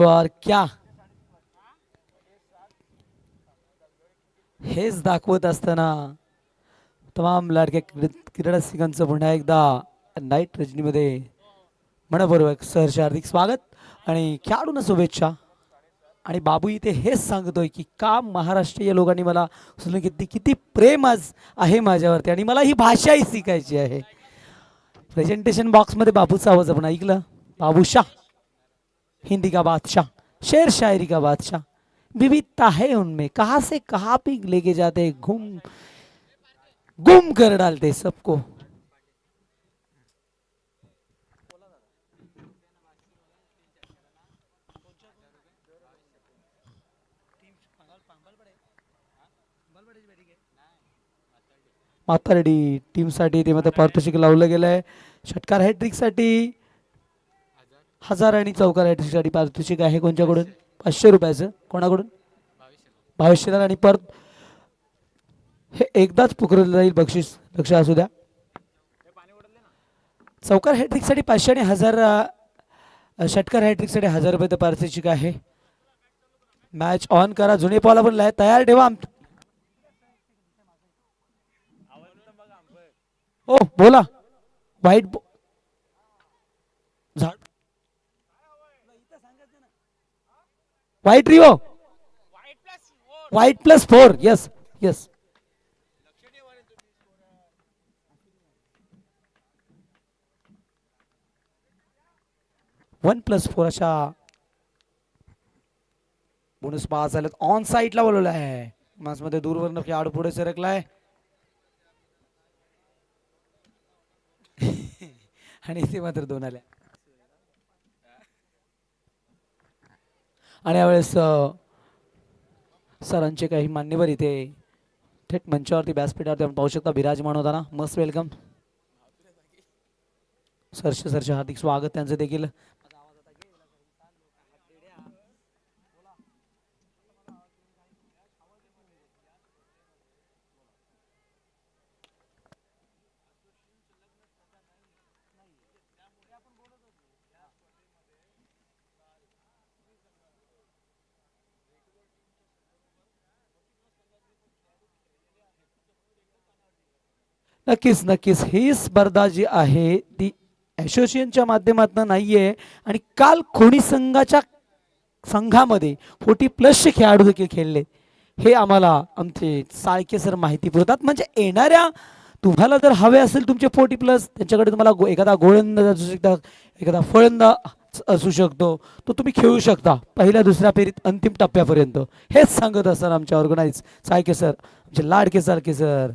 और क्या हेच दाखवत असताना तमाम लाडक्या क्रीडा रसिकांचं पुन्हा एकदा नाईट रजनीमध्ये मनपूर्वक सहर्ष हार्दिक स्वागत आणि खेळाडूंना शुभेच्छा. आणि बाबू इथे हेच सांगतोय की का महाराष्ट्रीय लोकांनी मला उचलून किती किती प्रेम आज आहे माझ्यावरती आणि मला ही भाषाही शिकायची आहे. प्रेझेंटेशन बॉक्समध्ये बाबूचा आवाज आपण ऐकलं. बाबूशाह हिंदी का बादशाह, शेर शायरी का बादशाह, विविधता है उनमें, कहाँ से कहाँ भी लेके जाते, घूम गुम कर डालते सबको. माथारेडी टीमसाठी ते मात्र पारितोषिक लावलं गेलंय. षटकार हॅट्रिकसाठी 1000 आणि चौकार हॅट्रिकसाठी पारितोषिक आहे कोणच्याकडून 500 रुपयाचं. कोणाकडून? भविष्यदार. आणि परत हे एकदाच पुकारलं जाईल बक्षीस, लक्ष असू द्या. चौकार हॅट्रिकसाठी 500 आणि 1000, षटकार हॅट्रिकसाठी 1000 रुपये पारितोषिक आहे. मॅच ऑन करा. जुने पॉला पण तयार ठेवा. ओ बोला. वाईट वाईट रिओ वाईट +4. Yes yes. 1+4 अशा बोनस पास झालेत. ऑन साईडला बोलवलं आहे. मध्ये दूरवरनं खेळाडू पुढे सरकलाय आणि इथे मात्र 2 आल्या. आणि यावेळेस सरांचे काही मान्यवर इथे थेट मंचावरती व्यासपीठावरती आपण पाहू शकता विराजमान होताना. मस्त वेलकम. सरचे हार्दिक स्वागत त्यांचं देखील. नक्कीच नक्कीच ही स्पर्धा जी आहे ती असोसिएशनच्या माध्यमातून नाहीये. आणि काल खोणी संघामध्ये 40+ खेळाडू देखील खेळले हे आम्हाला आमचे साळके सर माहिती पुरवतात. म्हणजे येणाऱ्या तुम्हाला जर हवे असेल तुमचे 40+ त्यांच्याकडे तुम्हाला एखादा गोलंदाज असू शकता, एखादा फलंदाज असू शकतो, तो तुम्ही खेळू शकता पहिल्या दुसऱ्या फेरीत अंतिम टप्प्यापर्यंत. हेच सांगत असतात आमचे ऑर्गनाईज साळके सर, आमचे लाडके साळके सर.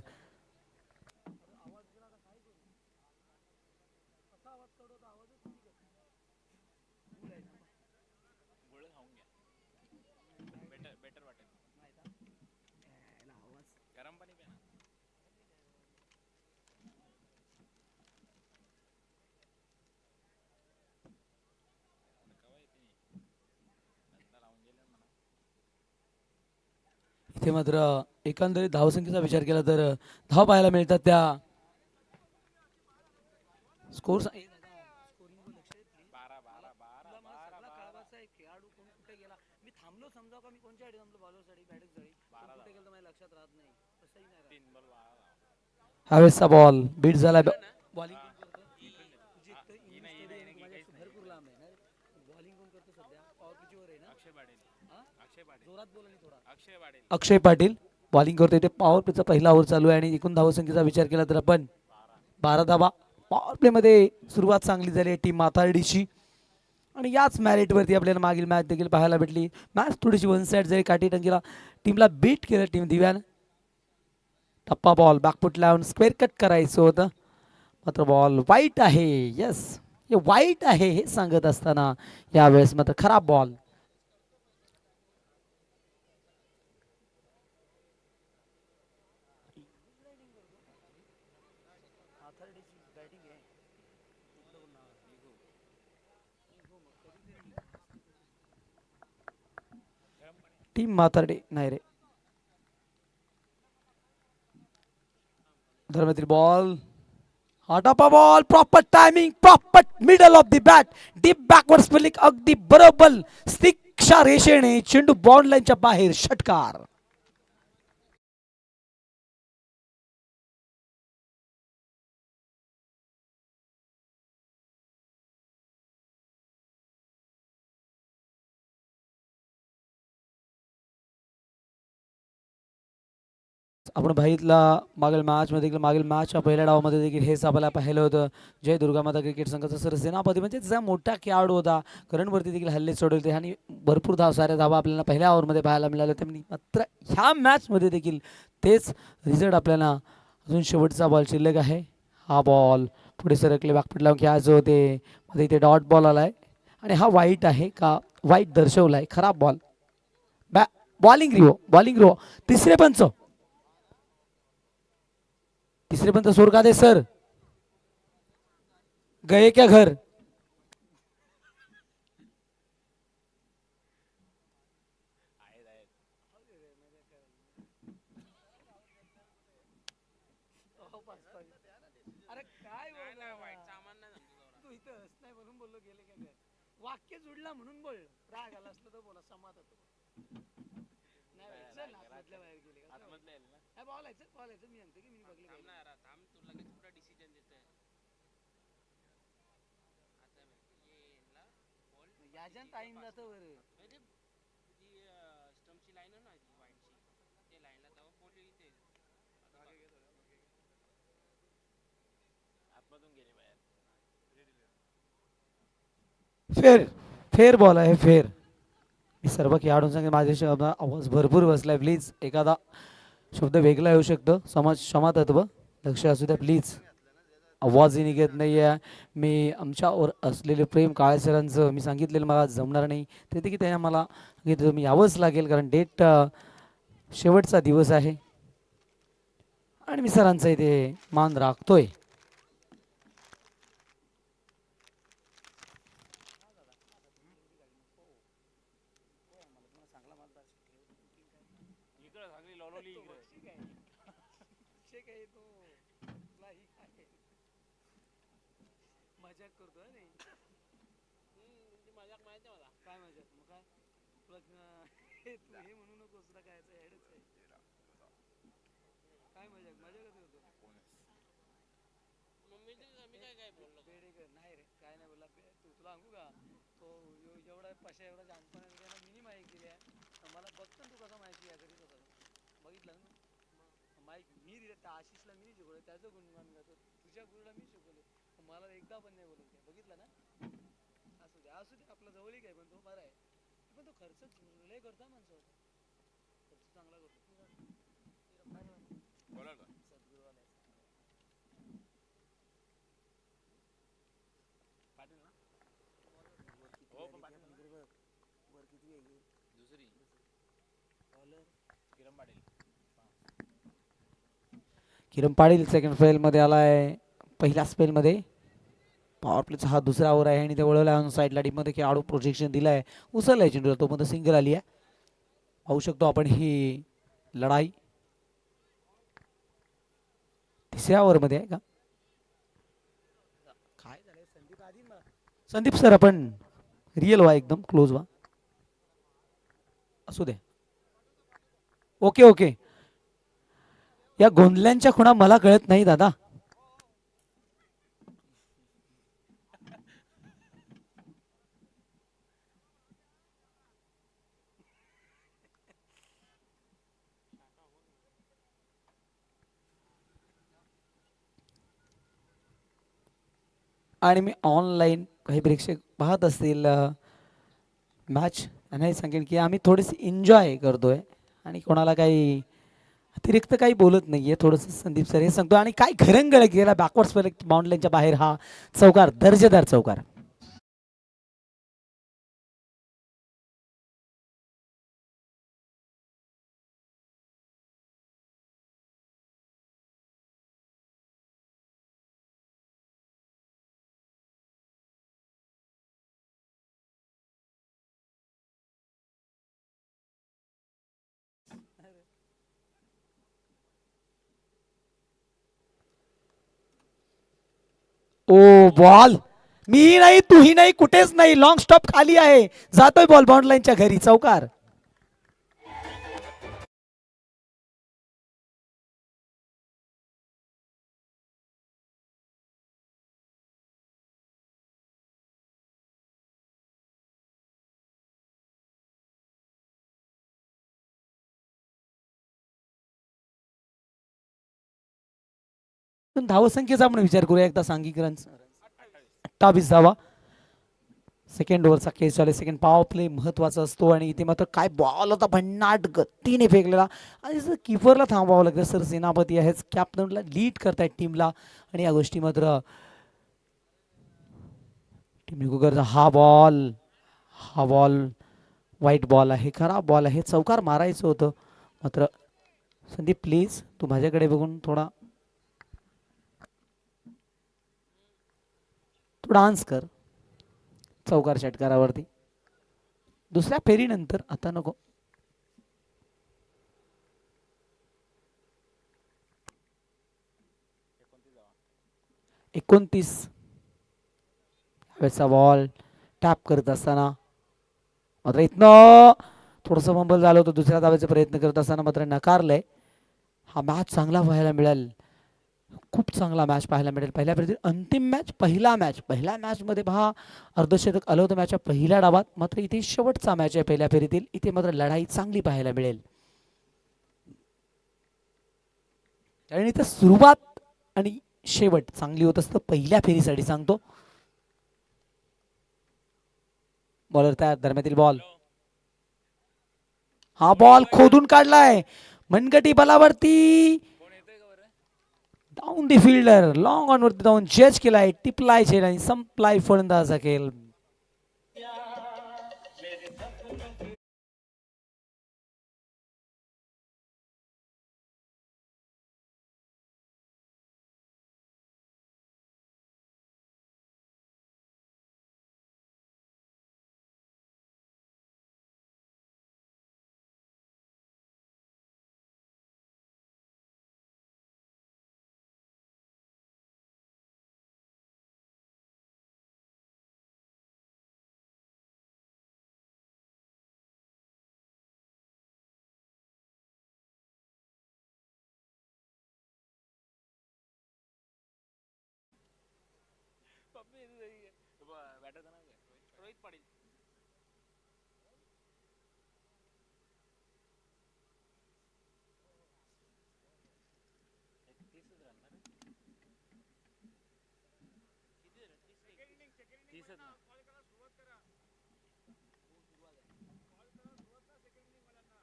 इथे मात्र एकंदरीत धावसंख्येचा विचार केला तर धाव पाहायला मिळतात. त्या स्कोर ह्यावेळेसचा बॉल बीट झाला. अक्षय पाटील बॉलिंग करतोय. ते पॉवर प्लेचा पहिला ओव्हर चालू आहे आणि एकूण धावसंख्येचा विचार केला तर आपण 12 धावा. पॉवर प्लेमध्ये सुरुवात चांगली झाली आहे टीम माथार्डीची. आणि याच मॅरिटवरती आपल्याला मागील मॅच देखील पाहायला भेटली. मॅच थोडीशी वन साईड जरी काठी टंकीला टीमला बीट केलं टीम दिव्यानं. टप्पा बॉल बॅकफुट लावून स्क्वेअर कट करायचं होतं मात्र बॉल वाईट आहे. यस हे वाईट आहे हे सांगत असताना यावेळेस मात्र खराब बॉल. टीम माथार्डे नाही रे. धर्मेतील ball hot of a ball, proper timing, proper middle of the bat, deep backward spelling, अगदी बरोबर स्टिकच्या रेषेने चेंडू बॉन्ड लाईनच्या बाहेर, षटकार. आपण बघितला मागील मॅचमध्ये देखील, मागील मॅचच्या पहिल्या डावामध्ये देखील हेच आपल्याला पाहिलं होतं. जय दुर्गामाता क्रिकेट संघाचा सरसेनापती म्हणजे त्याचा मोठा खेळाडू होता. करणवरती देखील हल्ले सोडवले आणि भरपूर साऱ्या धावा आपल्याला पहिल्या ओव्हरमध्ये पाहायला मिळाल्या होत्या. मात्र ह्या मॅचमध्ये देखील तेच रिझल्ट आपल्याला, अजून शेवटचा बॉल शिल्लक आहे. हा बॉल पुढे सरकले, बॅकफुट लावून खेळायचे होते, मध्ये इथे डॉट बॉल आलाय आणि हा वाईट आहे का, वाईट दर्शवलाय, खराब ball. Bowling Rio, bowling Rio. तिसरे पंच, तीसरे पंच सोर का दे सर, गए क्या घर. अरे काय तू इथं नाही म्हणून बोललो, गेले का घर. वाक्य जुडला म्हणून बोल, राग आला असलं तर बोला, समाधान होतो. नाही भाई, चल आतमधल्या बाहेर गेले का, काय बॉल आहे, चल बॉल आहे, मी सांगतो की मी बघले काय. याच्यात टाइम जातो बरं. फेर, फेर बॉल आहे, फेर. मी सर्व खेळाडून सांगेन, माझ्या शब्द आवाज भरपूर बसलाय, प्लीज एखादा शब्द वेगळा येऊ शकतो, समाज क्षमा तत्व लक्ष असू द्या प्लीज. आवाजही निघत नाही आहे. मी आमच्यावर असलेले प्रेम काळे सरांचं मी सांगितलेलं मला जमणार नाही, ते देखील त्याने मला सांगितलं मी यावंच लागेल, कारण डेट शेवटचा दिवस आहे आणि मी सरांचा इथे मान राखतोय. मजाक करतोय नाही, काय मजाक, मग काय तुला तू हे म्हणू नकोस ना, काय हेडच आहे, काय मजाक, मजाकच होतो. बेडेकर नाही रे, काय नाही बोलला तू, तुला सांगू का, तो एवढा पशा एवढा जाणपणा मिनी माहिती केली आहे मला, बघतो तू कसा माहिती आहे करीत होता, बघितलं ना माईक मी दिलं त्या आशिषला, मी शिकवलं त्याचं गुणगान गातो, तुझ्या गुरुला मी शिकवले, मला एकदा पण नाही बोलत, बघितलं ना. असू दे असू दे, आपला जवळीक आहे पण तो बरा आहे, पण तो खर्च लय करता माणसावर, खर्च चांगला करतो. किरण पाटील सेकंड फेल मध्ये आलाय, पहिल्या स्पेल मध्ये पॉवर प्लेचा हा दुसरा ओव्हर आहे आणि ते वळवला साईडला टीम मध्ये खेळाडू प्रोजेक्शन दिलाय, उचललाय चेंडू, तो मध्ये सिंगल आली आहे. पाहू शकतो आपण ही लढाई तिसऱ्या ओव्हर मध्ये आहे का, काय झालंय संदीप आधी, संदीप सर आपण रिअल व्हा, एकदम क्लोज व्हा, असू दे, ओके ओके. या गोंधल्यांच्या खुणा मला कळत नाही दादा. आणि मी ऑनलाईन काही प्रेक्षक पाहत असतील मॅच, त्यांनाही सांगेन की आम्ही थोडेसे एन्जॉय करतोय आणि कोणाला काही अतिरिक्त काही बोलत नाहीये, थोडंसं संदीप सर हे सांगतो आणि काय घरंगळ गेला बॅकवर्ड बाउंडलाईनच्या बाहेर, हा चौकार, दर्जेदार चौकार. ओ बॉल, मी नाही तूही नाही कुठेच नाही, लॉंग स्टॉप खाली आहे, जातोय बॉल बाउंड लाईनच्या घरी, चौकार. धावसंख्येचा आपण विचार करूया एकदा. सांघिक रन 28 धावा. सेकंड ओव्हरचा खेळ चालू. सेकंड पॉवर प्ले महत्वाचा असतो आणि इथे मात्र काय बॉल होता भन्नाट गतीने फेकलेला आणि सर किपरला थांबावं लागतं. सर सेनापती आहेच, कॅप्टनला लीड करतायत टीमला आणि या गोष्टी मात्र टीम कुकरचा हा बॉल वाईट बॉल आहे, खराब बॉल आहे, चौकार मारायचं होतं. मात्र संदीप प्लीज तू माझ्याकडे बघून थोडा तू डान्स कर चौकार षटकारावरती. दुसऱ्या फेरीनंतर आता नको. 29 वेळचा बॉल टॅप करत असताना मात्र इथनं थोडंसं फंबल झालं होतं. दुसऱ्या धावेचा प्रयत्न करत असताना मात्र नकारलंय. हा मॅच चांगला पाहायला मिळेल, खूप चांगला मॅच पाहायला मिळेल. पहिल्या फेरीतील अंतिम मॅच, पहिल्या मॅच मध्ये पहा अर्धशतक आलं होतं मॅचच्या पहिल्या डावात. मात्र इथे शेवटचा मॅच आहे पहिल्या फेरीतील, इथे मात्र लढाई चांगली पाहायला मिळेल. आणि इथं सुरुवात आणि शेवट चांगली होत असतं पहिल्या फेरीसाठी सांगतो. बॉलर तयार, दरम्यातील बॉल, हा बॉल खोदून काढलाय मनगटी बलावरती, down the fielder, long on वरती जाऊन जज केलाय, टिपलाय झेल आणि संपलाय फलंदाजा खेळ.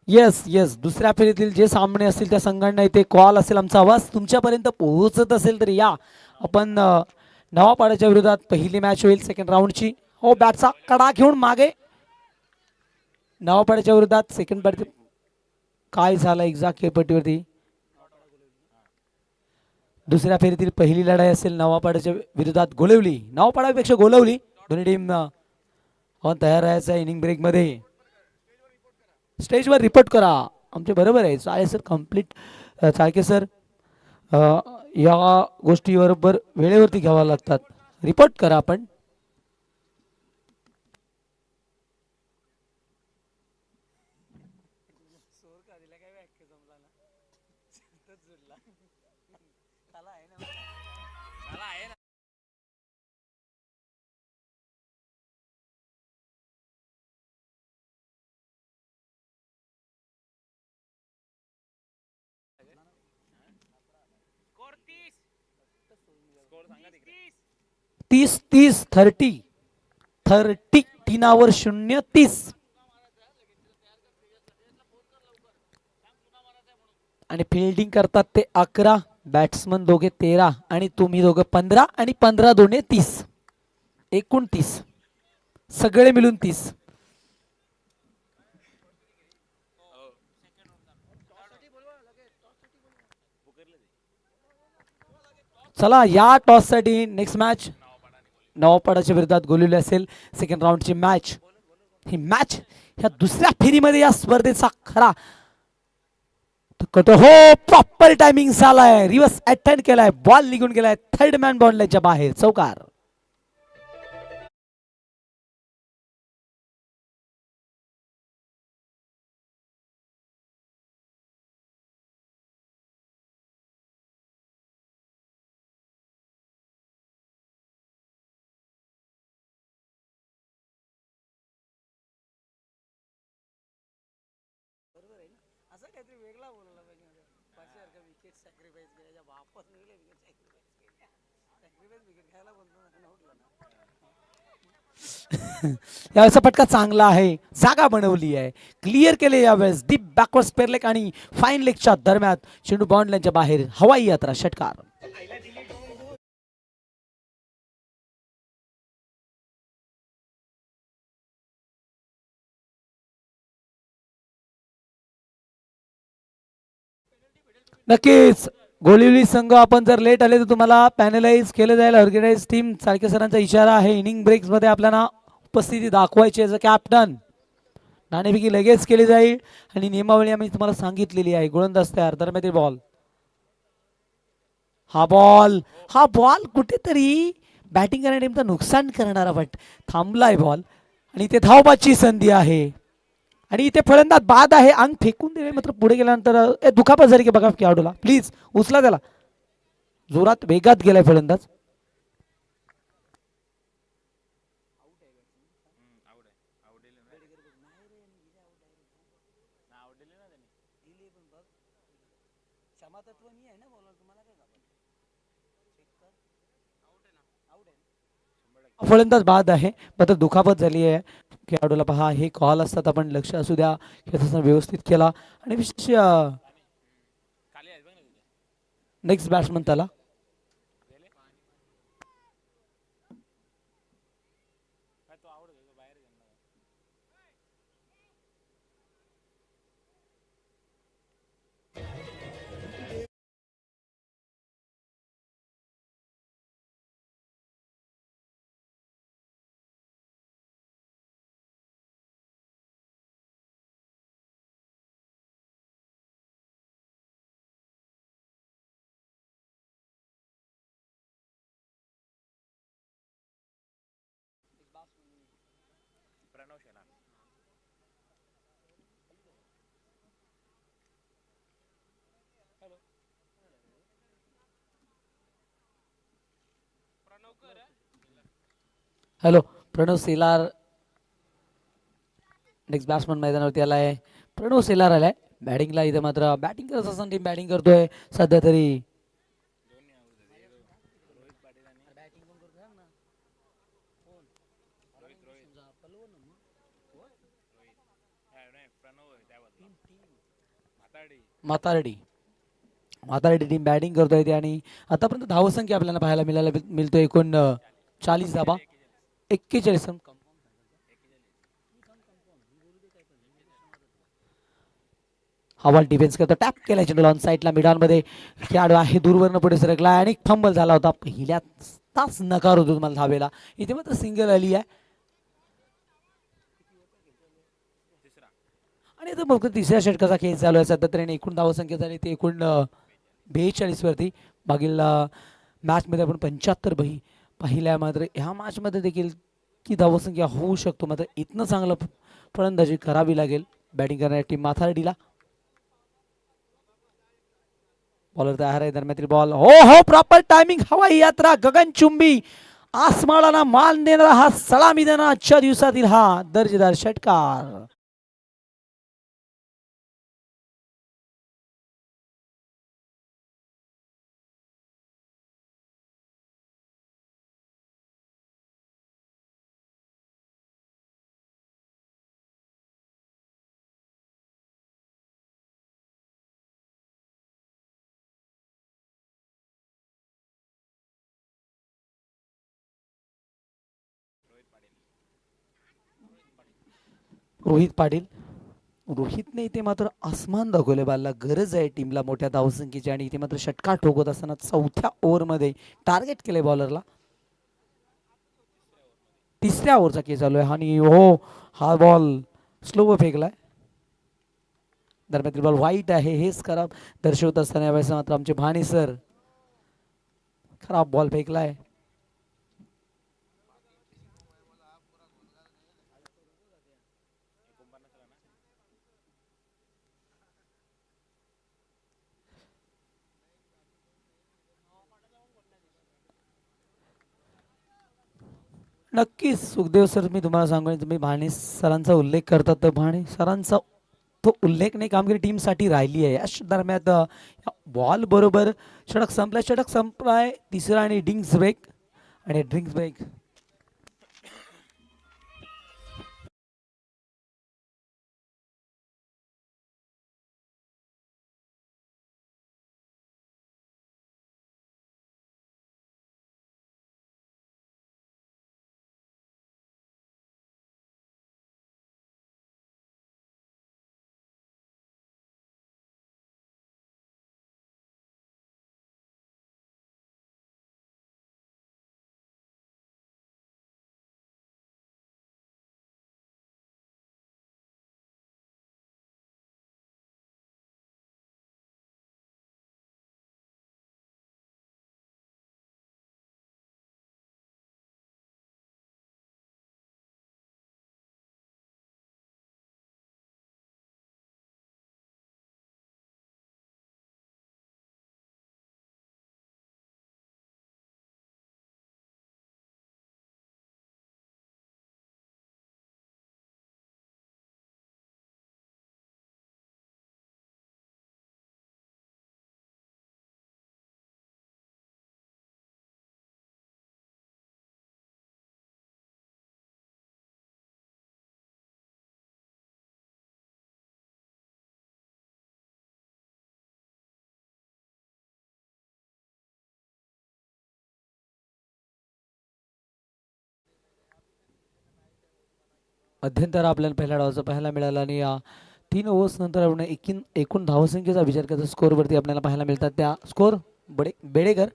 येस येस, दुसऱ्या फेरीतील जे सामने असतील त्या संघांना इथे कॉल असेल, आमचा आवाज तुमच्यापर्यंत पोहोचत असेल तर या. आपण नवापाड्याच्या विरोधात पहिली मॅच होईल सेकंड राऊंडची. हो, बॅटचा कडा घेऊन मागे नवापाड्याच्या विरोधात सेकंड बॅट. काय झालं एक्झॅक्ट खेळपट्टीवरती. दुसऱ्या फेरीतील पहिली लढाई असेल नवापाड्याच्या विरोधात गोलवली, नवापाड्यापेक्षा गोलवली. दोन्ही टीम तयार राहायचं इनिंग ब्रेक मध्ये. स्टेजवर रिपोर्ट करा आमचे. बरोबर आहे चालेल सर, कम्प्लीट चाळके सर. या गोष्टी बरोबर वेळेवरती घ्याव्या लागतात. रिपोर्ट करा आपण. तीस 30 तीनावर 0-30 आणि फिल्डिंग करतात ते 11, बॅट्समन दोघे 13 आणि तुम्ही दोघे 15 आणि 15 दोन्ही 30, एकूण 30, सगळे मिळून 30. चला या टॉस साठी नेक्स्ट मॅच नवापाड्याच्या विरोधात गोलवली असेल सेकंड राऊंडची मॅच. ही मॅच ह्या दुसऱ्या फेरीमध्ये या स्पर्धेचा खरा कतो हो, प्रॉपर टायमिंग झालाय, रिव्हर्स अटेंड केलाय, बॉल निघून गेलाय थर्ड मॅन बॉन्डच्या बाहेर, चौकार. यावेळेचा फटका चांगला आहे, जागा बनवली आहे, क्लिअर केले यावेळेस डीप बॅकवर्ड स्पेअर आणि फाईन लेगच्या दरम्यान चेंडू बॉन्डच्या बाहेर, हवाई यात्रा षटकार. नक्कीच गोलिवली संघ आपण जर लेट आले तर तुम्हाला पॅनलाइज केलं जाईल. ऑर्गनाइज टीम साळके सरांचा इशारा आहे, इनिंग ब्रेक्स मध्ये आपल्याला उपस्थिती दाखवायची आहे. कॅप्टन नाणेफेकी लगेच केली जाईल आणि नियमावली आम्ही तुम्हाला सांगितलेली आहे. गोलंदाज तयार, दरम्यान बॉल, हा बॉल कुठेतरी बॅटिंग करणाऱ्या टीमचं नुकसान करणारा बट थांबलाय बॉल आणि इथे धावबाची संधी आहे आणि इथे फलंदाज बाद आहे. अंग फेकून दिले, मात्र पुढे गेल्यानंतर दुखापत झाली की बघा खेळाडूला, प्लीज उचला त्याला. जोरात वेगात गेलाय फलंदाज. फलंदाज बाद आहे, मात्र दुखापत झाली आहे खेळाडूला. पहा, हे कॉल असतात, आपण लक्ष असू द्या, व्यवस्थित केला आणि विशेष नेक्स्ट बॅट्समन त्याला. Hello, Pranav Selar next batsman मैदानावरती आलाय. प्रणव सेलार आलाय बॅटिंगला. इथे मात्र बॅटिंग करत असताना टीम बॅटिंग करतोय सध्या तरी. म्हातारडी म्हातारडी टीम बॅटिंग करतोय आणि आतापर्यंत धावसंख्या आपल्याला पाहायला मिळतोय एकूण 40 धाबा, 41. हा बॉल डिफेन्स करतो, टॅप केला चेंडू ऑन साईडला मिडॉनमध्ये. खेळाडू आहे दूरवरनं पुढे सरकला आणि फंबल झाला होता. पहिल्या तास नकार होतो तुम्हाला धावेला, इथे मात्र सिंगल आली आहे. आणि आता बघतो तिसऱ्या षटकाचा खेळ चालू आहे सध्या तरी. एकूण धावसंख्या झाली ती एकूण 42 वरती. मागील मॅचमध्ये आपण 75 पाहिल्या, मात्र ह्या मॅचमध्ये देखील की धावसंख्या होऊ शकतो, मात्र इथनं चांगलं फलंदाजी करावी लागेल बॅटिंग करणाऱ्या टीम माथारडीला. बॉलर तयार आहे, दरम्यान बॉल, हो हो, प्रॉपर टायमिंग, हवाई यात्रा, गगनचुंबी, आसमानाला मान देणारा, हा सलामी देणारा आजच्या दिवसातील हा दर्जेदार षटकार. रोहितने इथे मात्र आसमान दाखवले. बालला गरज आहे टीमला मोठ्या धावसंख्येची आणि इथे मात्र षटकार ठोकत असताना चौथ्या ओव्हरमध्ये टार्गेट केले बॉलरला. तिसऱ्या ओव्हरचा खेळ चालू आहे आणि हो, हा बॉल स्लो फेकलाय. दरम्यान बॉल वाईट आहे हेच खराब दर्शवत असताना यावेळेस मात्र आमचे भाणे सर खराब बॉल फेकलाय. नक्कीच सुखदेव सर मी तुम्हाला सांगू तुम्ही भाणे सरांचा उल्लेख करतात तर भाणे सरांचा तो उल्लेख नाही कामगिरी टीमसाठी राहिली आहे. या दरम्यान बॉल बरोबर षटक संपलाय तिसरा आणि ड्रिंक्स ब्रेक मध्यंतर आपल्याला पहिल्या डावाचा पाहायला मिळाला आणि 3 ओव्हर्स नंतर आपण एकूण धावसंख्येचा विचार करता स्कोअरवरती आपल्याला पाहायला मिळतात त्या स्कोअर बेडेकर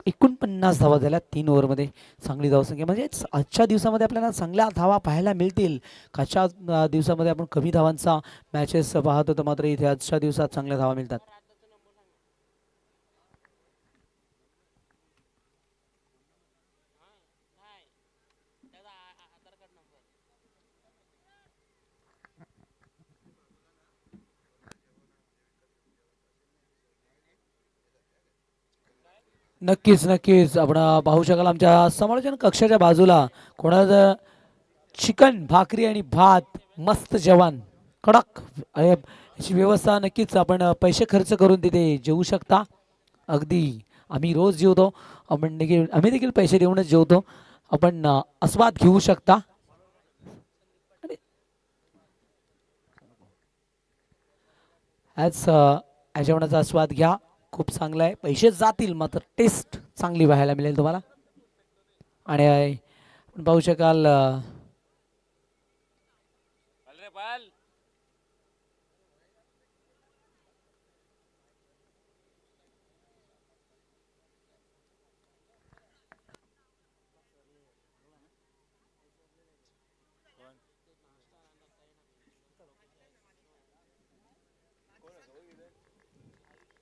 49 धावा झाल्या 3 ओव्हरमध्ये. चांगली धावसंख्या म्हणजे आजच्या दिवसामध्ये आपल्याला चांगल्या धावा पाहायला मिळतील. कालच्या दिवसामध्ये आपण कमी धावांचा मॅचेस पाहत होतो मात्र इथे आजच्या दिवसात चांगल्या धावा मिळतात. नक्कीच नक्कीच आपण पाहू शकाल आमच्या समालोचन कक्षाच्या बाजूला कोणाचं चिकन भाकरी आणि भात मस्त जेवण कडक याची व्यवस्था नक्कीच आपण पैसे खर्च करून तिथे जेवू शकता. अगदी आम्ही रोज जेवतो आम्ही देखील पैसे देऊनच जेवतो. आपण आस्वाद घेऊ शकता आणि या जेवणाचा आस्वाद घ्या. खूप चांगला आहे. पैसे जातील मात्र टेस्ट चांगली पाहायला मिळेल तुम्हाला. आणि आपण पाहू शकाल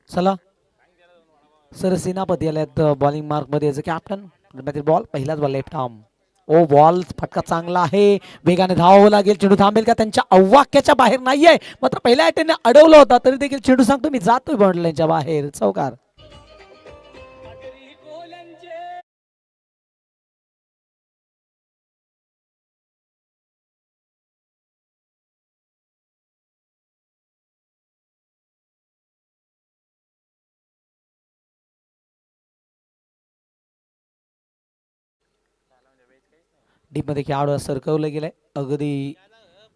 चला सर सेनापती आल्यात बॉलिंग मार्क मध्ये कॅप्टन बॉल पहिलाच बॉल लेफ्ट आर्म ओ बॉल फटका चांगला आहे. वेगाने धावावं लागेल. चेंडू थांबेल का त्यांच्या अवाक्याच्या बाहेर नाहीये मात्र पहिल्या अटेने अडवलं होता तरी देखील चेंडू सांगतो मी जातोय बॉन्डलाईनच्या बाहेर. चौकार. डीप मध्ये खेळाडू सरकवलं गेलंय अगदी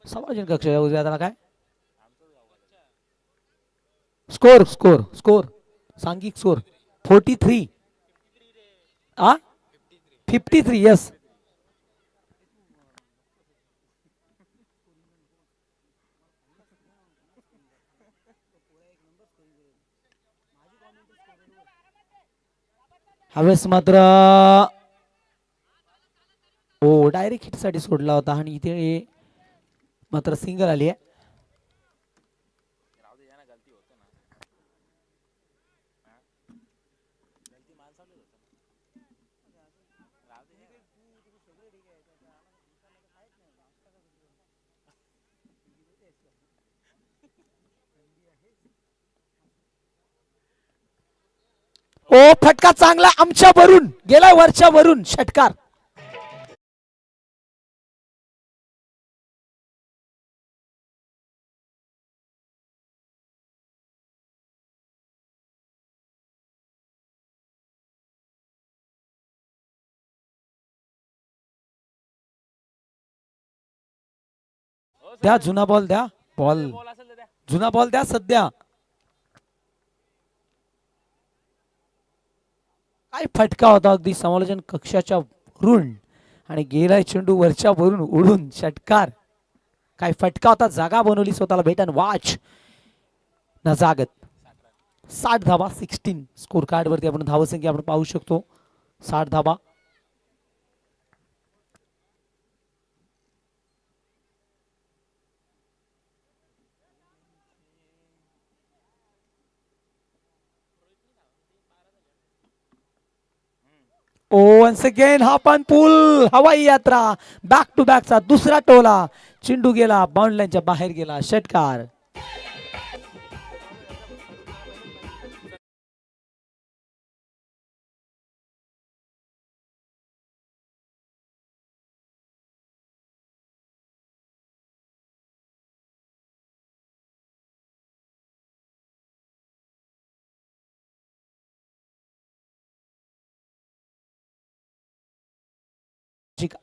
समालोचन कक्षाच्या उजव्या हाताला काय स्कोर स्कोर स्कोर सांघिक स्कोर 43 आ 53 यस. हवेस मात्र हो डायरेक्ट हिटसाठी सोडला होता आणि इथे मात्र सिंगल आली आहे. ओ फटका चांगला आमच्या वरून गेला, वरच्या वरून षटकार. द्या जुना बॉल, द्या बॉल, जुना बॉल द्या सध्या. काय फटका होता अगदी समालोचन कक्षाच्या वरून आणि गेलाय चेंडू वरच्या वरून उडून षटकार. काय फटका होता, जागा बनवली स्वतःला भेटन वाच न जागत. 60 धाबा 16 स्कोर कार्ड वरती आपण धावसंख्या आपण पाहू शकतो. 60 धाबा. वन्स अगेन हा पण पूल हवाई यात्रा बॅक टू बॅकचा दुसरा टोला. चेंडू गेला बाउंड लाईनच्या बाहेर गेला षटकार.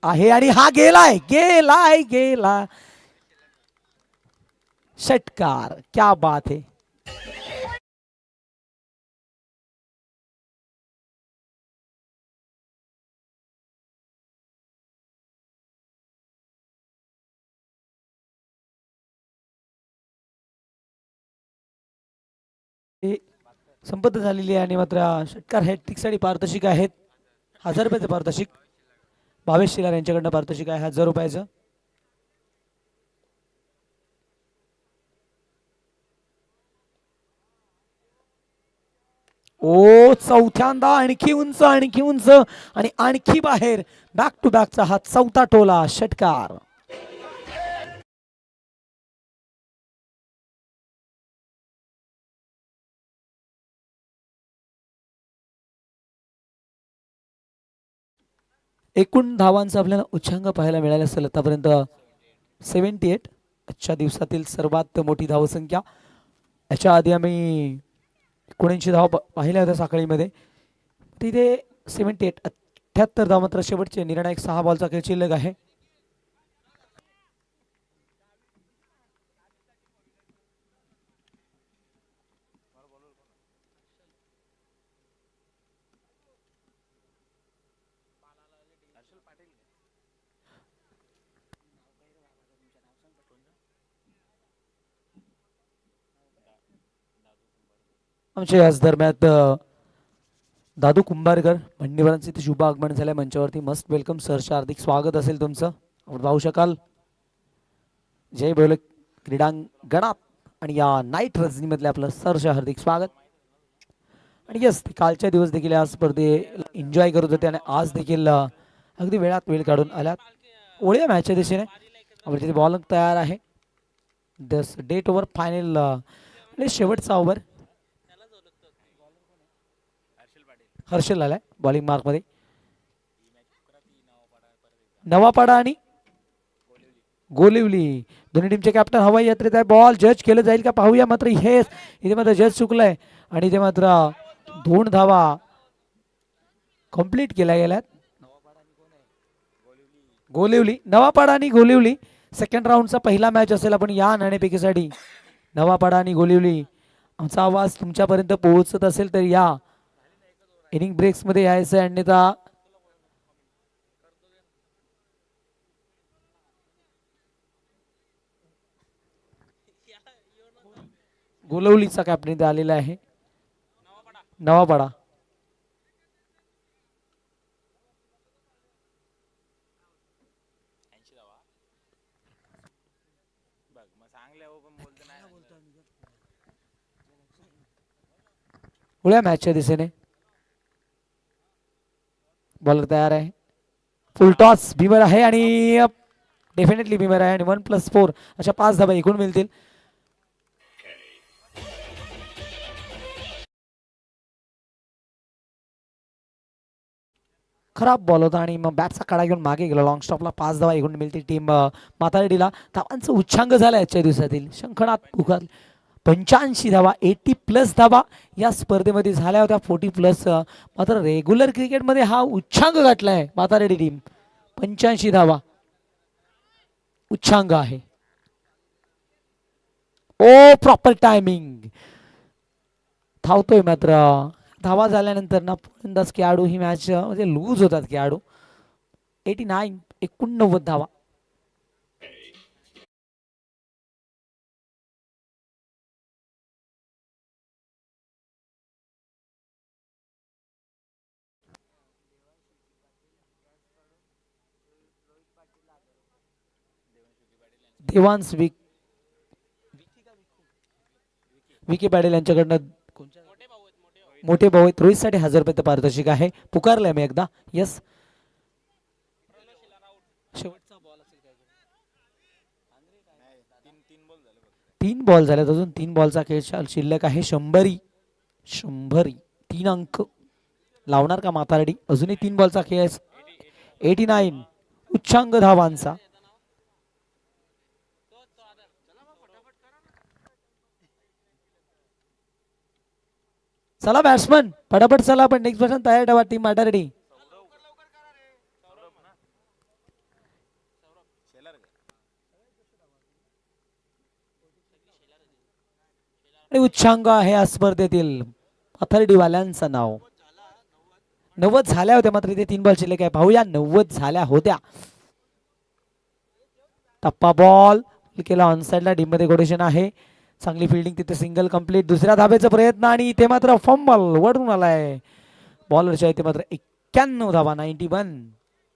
आहे आणि हा गेलाय गेलाय गेला षटकार. क्या बात है. संपत्त झालेली आहे आणि मात्र षटकार हॅट्रिक साठी पारितोषिक आहेत. 1000 रुपयाचं पारितोषिक. भावेश शिलार यांच्याकडनं पारितोषिक आहे 1000 रुपयाचं. चौथ्यांदा आणखी उंच आणि आणखी बाहेर बॅक टू बॅकचा हा चौथा टोला षटकार. एकूण धावांचा आपल्याला उच्चांक पाहायला मिळाला असेल आतापर्यंत 78. आजच्या दिवसातील सर्वात मोठी धावसंख्या. याच्या आधी आम्ही 79 धावा पाहिल्या होत्या साखळीमध्ये. तिथे 78 78 धावा मात्र शेवटचे निर्णायक 6 बॉलचा खेळ शिल्लक आहे. आमच्या याच दरम्यान दादू कुंभारकर मान्यवरांचे इथे शुभ आगमन झाले मंचावरती. मस्त वेलकम सरचे हार्दिक स्वागत असेल तुमचं. आपण पाहू शकाल जय बोल क्रीडांगणात आणि या नाईट रजनीमधले आपलं सरचे हार्दिक स्वागत. आणि यस कालच्या दिवस देखील या स्पर्धे एन्जॉय करत होते आणि आज देखील अगदी वेळात वेळ काढून आल्यात. ओळ्या मॅचच्या दिशेने आपण तिथे बॉल तयार आहे. दस डेट ओव्हर फायनल आणि शेवटचा ओव्हर. हर्षल आलाय बॉलिंग मार्क मध्ये. नवापाडा आणि गोलिवली दोन्ही टीमचे कॅप्टन हवाई यात्रेत आहे. बॉल जज केलं जाईल का पाहूया. मात्र हे इथे मात्र जज चुकलाय आणि इथे मात्र 2 धावा कंप्लीट केल्या गेल्यात. गोलिवली नवापाडा आणि गोलिवली सेकंड राऊंडचा पहिला मॅच असेल. आपण या नाणेफेकीसाठी नवापाडा आणि गोलिवली आमचा आवाज तुमच्यापर्यंत पोहोचत असेल तर या इनिंग ब्रेक्स मध्ये यायचं. अन्यथा गोलवलीचा कॅप्टन इथे आलेला आहे. नवापाडा पुढल्या मॅचच्या दिशेने बॉलर तयार आहे. फुल टॉस भीमर आहे आणि डेफिनेटली भीमर आहे आणि 1+4 अशा 5 धाबा एकूण मिळतील. खराब बॉल होता आणि मग बॅटचा कडा घेऊन मागे गेलो. लॉंग स्टॉपला 5 धावा एकूण मिळते टीम माथारेडीला. धावांचं उच्चांक झाला आजच्या दिवसातील. शंखनाद पुकार 85 धावा, 80 प्लस धावा या स्पर्धेमध्ये झाल्या होत्या, 40 प्लस. मात्र रेग्युलर क्रिकेटमध्ये हा उच्चांक गाठलाय माथारेडी टीम. 85 धावा उच्चांक आहे. ओ प्रॉपर टायमिंग धावतोय मात्र. धावा झाल्यानंतर ना फलंदाज खेळाडू ही मॅच म्हणजे लूज होतात खेळाडू. 89 89 धावा. देवांश विखे पाटील यांच्याकडनं मोठे भाऊ आहेत. रोहितसाठी 1000 रुपये पारितोषिक आहे. पुकारलंय मी एकदा. यस, शेवटचा बॉल असेल काय? 3 बॉल झालेत, अजून 3 बॉलचा खेळ शिल्लक आहे. 100 3 अंक लावणार का माथारेडी? अजूनही 3 बॉलचा खेळ आहे. 89 उच्चांक धावांचा. चला बॅट्समन फटाफट चला, पण नेक्स्ट बॅट्समन तयार ठेवा टीम माथारेडी. आणि उच्चांक आहे या स्पर्धेतील माथारेडीवाल्यांचं नाव. 90 झाल्या होत्या, मात्र इथे 3 बॉल शिल्लक आहे. पाहूया 90 झाल्या होत्या. टप्पा बॉल केला ऑन साइडला. टीम मध्ये कोटेशन आहे. चांगली फिल्डिंग तिथे, सिंगल कंप्लीट. दुसऱ्या धाब्याचा प्रयत्न आणि इथे मात्र फंबल वडून आलाय बॉलरच्या. इथे मात्र 91 धावा, 91.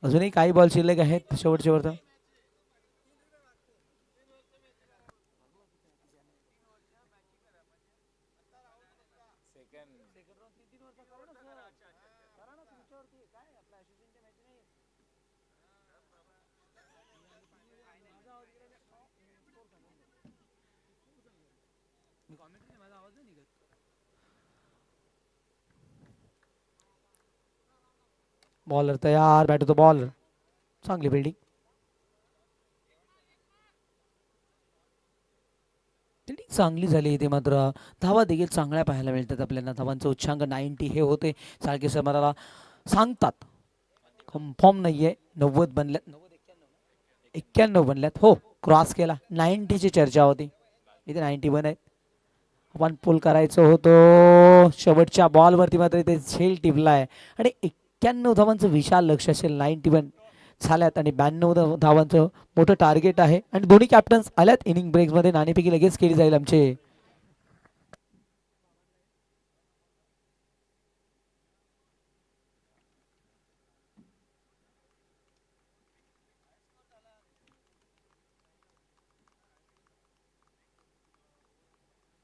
अजूनही काही बॉल शिल्लक आहेत. शेवटचे. बॉलर तयार, बॅट होतो बॉलर. चांगली फिल्डिंग. फिल्डिंग चांगली झाली इथे मात्र. धावा देखील चांगल्या पाहायला मिळतात आपल्याला. धावांचं उच्चांक 90 हे होते. सारखे सर मला सांगतात, कन्फर्म नाहीये. 90 बनल्यात, 91 बनल्यात. हो, क्रॉस केला. 90ची चर्चा होती, इथे 91 आहेत. आपण पुल करायचं होतं शेवटच्या बॉलवरती, मात्र इथे झेल टिपलाय. आणि 91 धावांचं विशाल लक्ष असेल. 91 झाल्यात आणि 92 धावांचं मोठं टार्गेट आहे. आणि दोन्ही कॅप्टन्स आल्यात इनिंग ब्रेक्समध्ये. नाणेफेकी लगेच केली जाईल आमचे.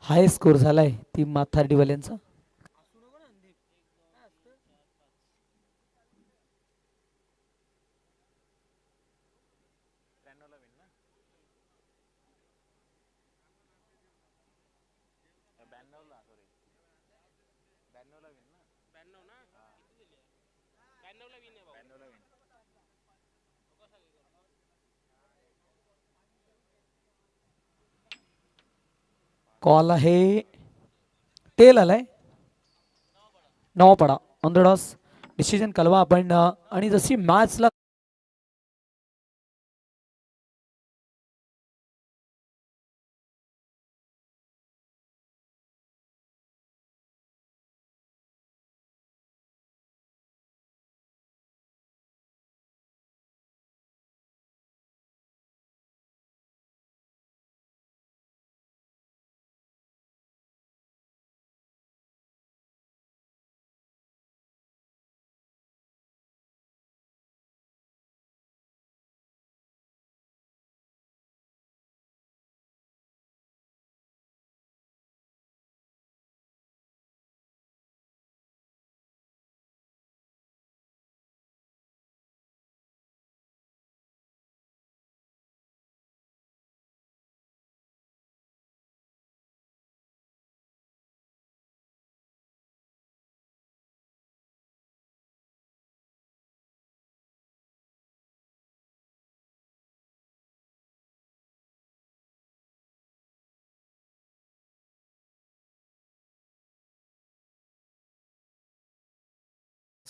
हाय स्कोर झालाय टीम माथार्डीवाल्यांचा. कॉल आहे, टेल आलाय. 9 पडा ऑन द डॉस. डिसिजन कळवा आपण. आणि जशी मॅचला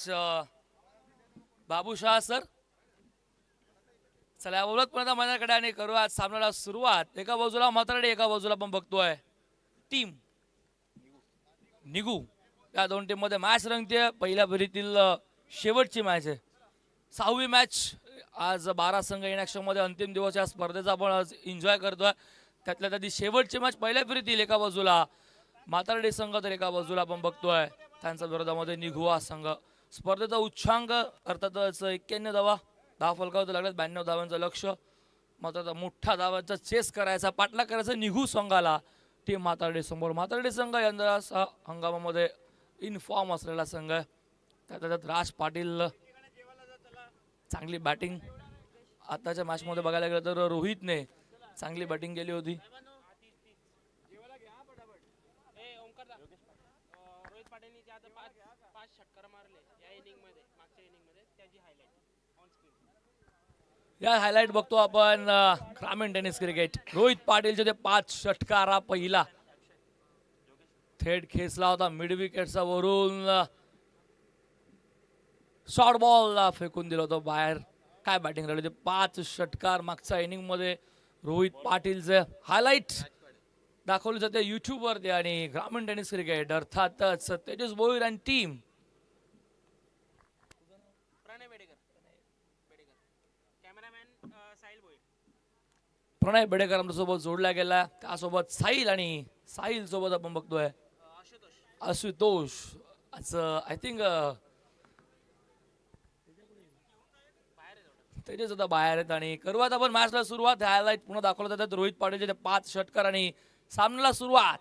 मच बाबूशाह सर. चला बोलत पण आता मैदानाकडे आणि करू आज सामन्याला सुरुवात. एका बाजूला म्हातारडे, एका बाजूला पण बघतोय टीम निघू. या दोन टीम मध्ये मॅच रंगते. पहिल्या फेरीतील शेवटची मॅच आहे. 6वी मॅच. आज 12 संघ इन ॲक्शन मध्ये अंतिम दिवस या स्पर्धेचा आपण आज एन्जॉय करतोय. त्यातल्या त्यात शेवटची मॅच पहिल्या फेरीतील. एका बाजूला म्हातारडे संघ तर एका बाजूला आपण बघतोय त्यांच्या विरोधामध्ये निघू हा संघ. स्पर्धेचा उच्चांक अर्थातच 91 धावा. 10 फलकावर लागल्यात. 92 धावांचं लक्ष. मात्र मोठ्या धावांचा चेस करायचा, पाठलाग करायचा निघू संघाला. टीम म्हातारडे समोर. म्हातारडे संघ यंदा हंगामामध्ये इन फॉर्म असलेला संघ आहे. त्यात राज पाटील चांगली बॅटिंग. आताच्या मॅचमध्ये बघायला गेलं तर रोहितने चांगली बॅटिंग केली होती. या हायलाइट बघतो आपण ग्रामीण टेनिस क्रिकेट. रोहित पाटीलचे ते 5 षटकारा पहिला थेट खेचला होता मिड विकेटचा वरून. शॉर्ट बॉल फेकून दिला होता बाहेर. काय बॅटिंग राहिली. 5 षटकार मागच्या इनिंग मध्ये रोहित पाटीलचे हायलाइट दाखवले जाते युट्यूब वरती. आणि ग्रामीण टेनिस क्रिकेट अर्थातच तेजस भोईर आणि टीम प्रणय बेडेकर आमच्यासोबत जोडला गेला. त्यासोबत साहिल आणि साहिल सोबत आपण बघतोय आशुतोष. आय थिंक तेजस आता बाहेर आहेत. आणि करूयात आपण मॅचला सुरुवात. हायलाइट पुन्हा दाखवलं जातात रोहित पाटीलचे 5 षटकार आणि सामन्याला सुरुवात.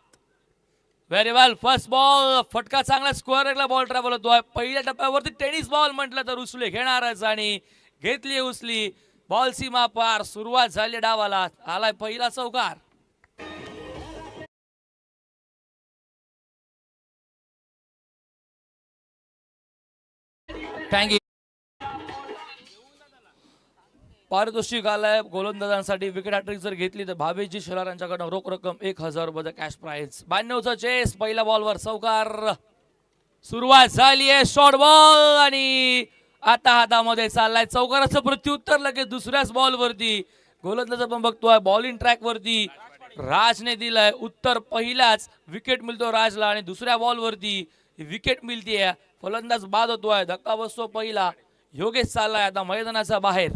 व्हेरी वेल. फर्स्ट बॉल फटका चांगला. स्क्वेअरला बॉल ट्रॅव्हल होतोय. पहिल्या टप्प्यावरती टेनिस बॉल म्हटलं तर उचले घेणारच आणि घेतली उचली. बॉल सीमा पार. सुरुवात झाली डावाला. आलाय पहिला चौकार. थँक्यू. पारितोषिक आलाय गोलंदाजांसाठी. विकेट हॅट्रिक जर घेतली तर भावेशजी शेलार यांच्याकडनं रोख रक्कम 1000 रुपये कॅश प्राइज. 92चा चेस. पहिल्या बॉलवर चौकार. सुरुवात झाली आहे. शॉर्ट बॉल आणि आता हातामध्ये चाललाय चौकाराचं प्रत्युत्तर लगेच दुसऱ्याच बॉल वरती. गोलंदाज आपण बघतोय बॉलिंग ट्रॅक वरती राजने दिलंय उत्तर. पहिलाच विकेट मिळतो राजला आणि दुसऱ्या बॉल वरती विकेट मिळतीये. फलंदाज बाद होतोय. धक्का बसतो पहिला. योगेश चाललाय आता मैदानाच्या बाहेर.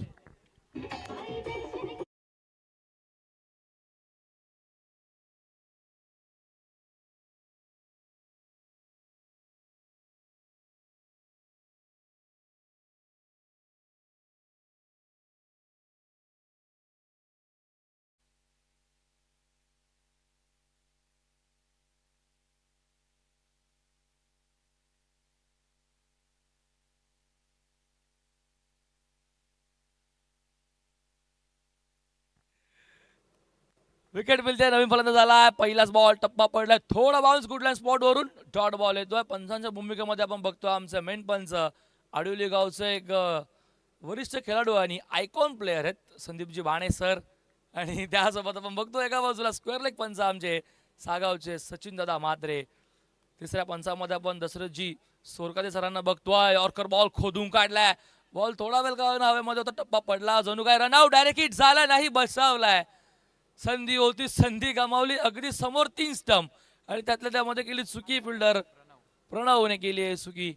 विकेट मिळते. नवीन फलंदाज झाला. पहिलाच बॉल टप्पा पडलाय. थोडा बाउन्स गुडलँड स्पॉट वरून डॉट बॉल येतोय. पंचांच्या भूमिकेमध्ये आपण बघतो आमचे मेन पंच आडिवली गावचे एक वरिष्ठ खेळाडू आणि आयकॉन प्लेयर आहेत संदीपजी बाणे सर. आणि त्यासोबत आपण बघतो एका बाजूला स्क्वेअर लेग पंच आमचे सागावचे सचिन दादा म्हात्रे. तिसऱ्या पंचामध्ये आपण दशरथजी सोरकाते सरांना बघतोय. यॉर्कर बॉल खोदून काढलाय. बॉल थोडा वेळ का हवेमध्ये होता. टप्पा पडला. जणू काय रनआउट. डायरेक्ट हिट झाला नाही. बचावलाय. संधी होती. संधी गमावली. अगदी समोर 3 स्टंप आणि त्यातल्या त्यामध्ये केली चुकी. फिल्डर प्रणवने केली आहे चुकी.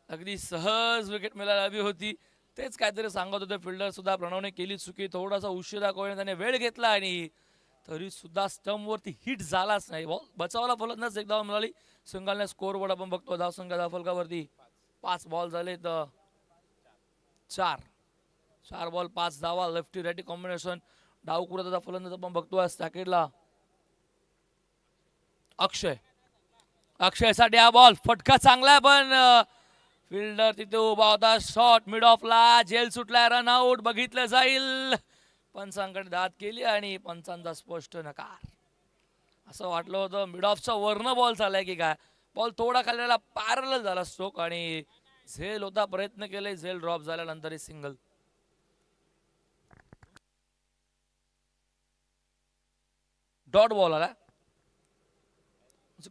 अगदी सहज विकेट मिळायला हवी होती. तेच काहीतरी सांगत होते फिल्डर सुद्धा. प्रणवने केली चुकी. थोडासा उशिरा कोणी त्याने वेळ घेतला आणि तरी सुद्धा स्टंप वरती हिट झालाच नाही. बॉल बचावला. फलंदाज एक धाव मिळाली. संघाने स्कोर बोर्ड आपण बघतो. धाव संघा फलकावरती 5 बॉल झाले तर 4 बॉल 5 धावा. Lefty righty combination. डाव कुराचा फलंदाज आपण बघतोय स्टॅकेटला अक्षय. अक्षयसाठी हा बॉल फटका चांगला आहे पण फिल्डर तिथे उभा होता. शॉट मिड ऑफला. जेल सुटलाय. Run out. बघितलं जाईल. पंचांकडे दाद केली आणि पंचांचा स्पष्ट नकार. असं वाटलं होतं मिड ऑफचा वर्ण बॉल चाललाय की काय. बॉल थोडा खाल्लेला पॅरल झाला स्ट्रोक आणि झेल होता. प्रयत्न केले. झेल ड्रॉप झाल्यानंतर सिंगल. डॉट बॉल आला.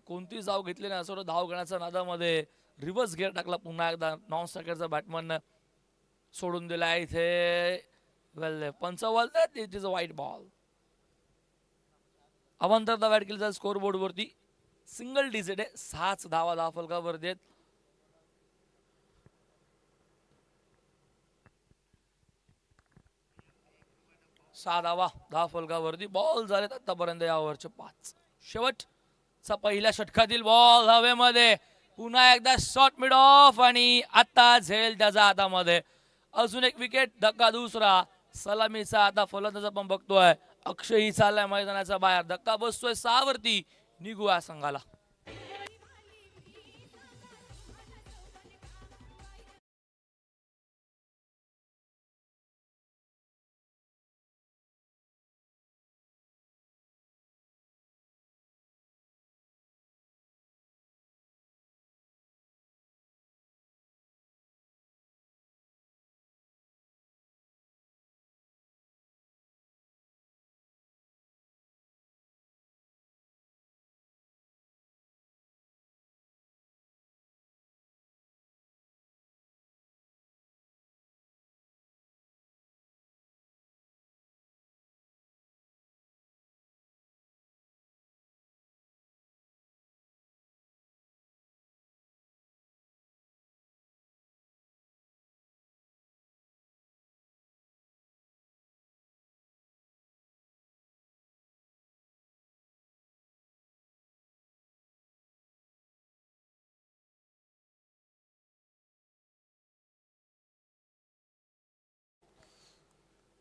कोणती धाव घेतली नाही. असं धाव घेण्याच्या नादामध्ये रिव्हर्स गिअर टाकला पुन्हा एकदा नॉन स्ट्रायकरचा बॅटमन सोडून दिला इथे. वेल पंच बोलतात इट इज अ वाईट बॉल. अवांतर धावा ऍड केली स्कोर बोर्ड वरती. सिंगल डिजिट आहे, 6 धावा धाव फलकावरती आहेत. सहा धावा फलकावरती. बॉल झालेत आतापर्यंत या ओव्हरचे 5. शेवटचा पहिल्या षटकातील बॉल हवेमध्ये. पुन्हा एकदा शॉट मिड ऑफ आणि आता झेल त्याच्या हातामध्ये. अजून एक विकेट, धक्का दुसरा. सलामीचा आता फलंदाज आपण बघतोय. अक्षयही चाललाय मैदानाच्या बाहेर. धक्का बसतोय 6 वरती. निघू या संघाला.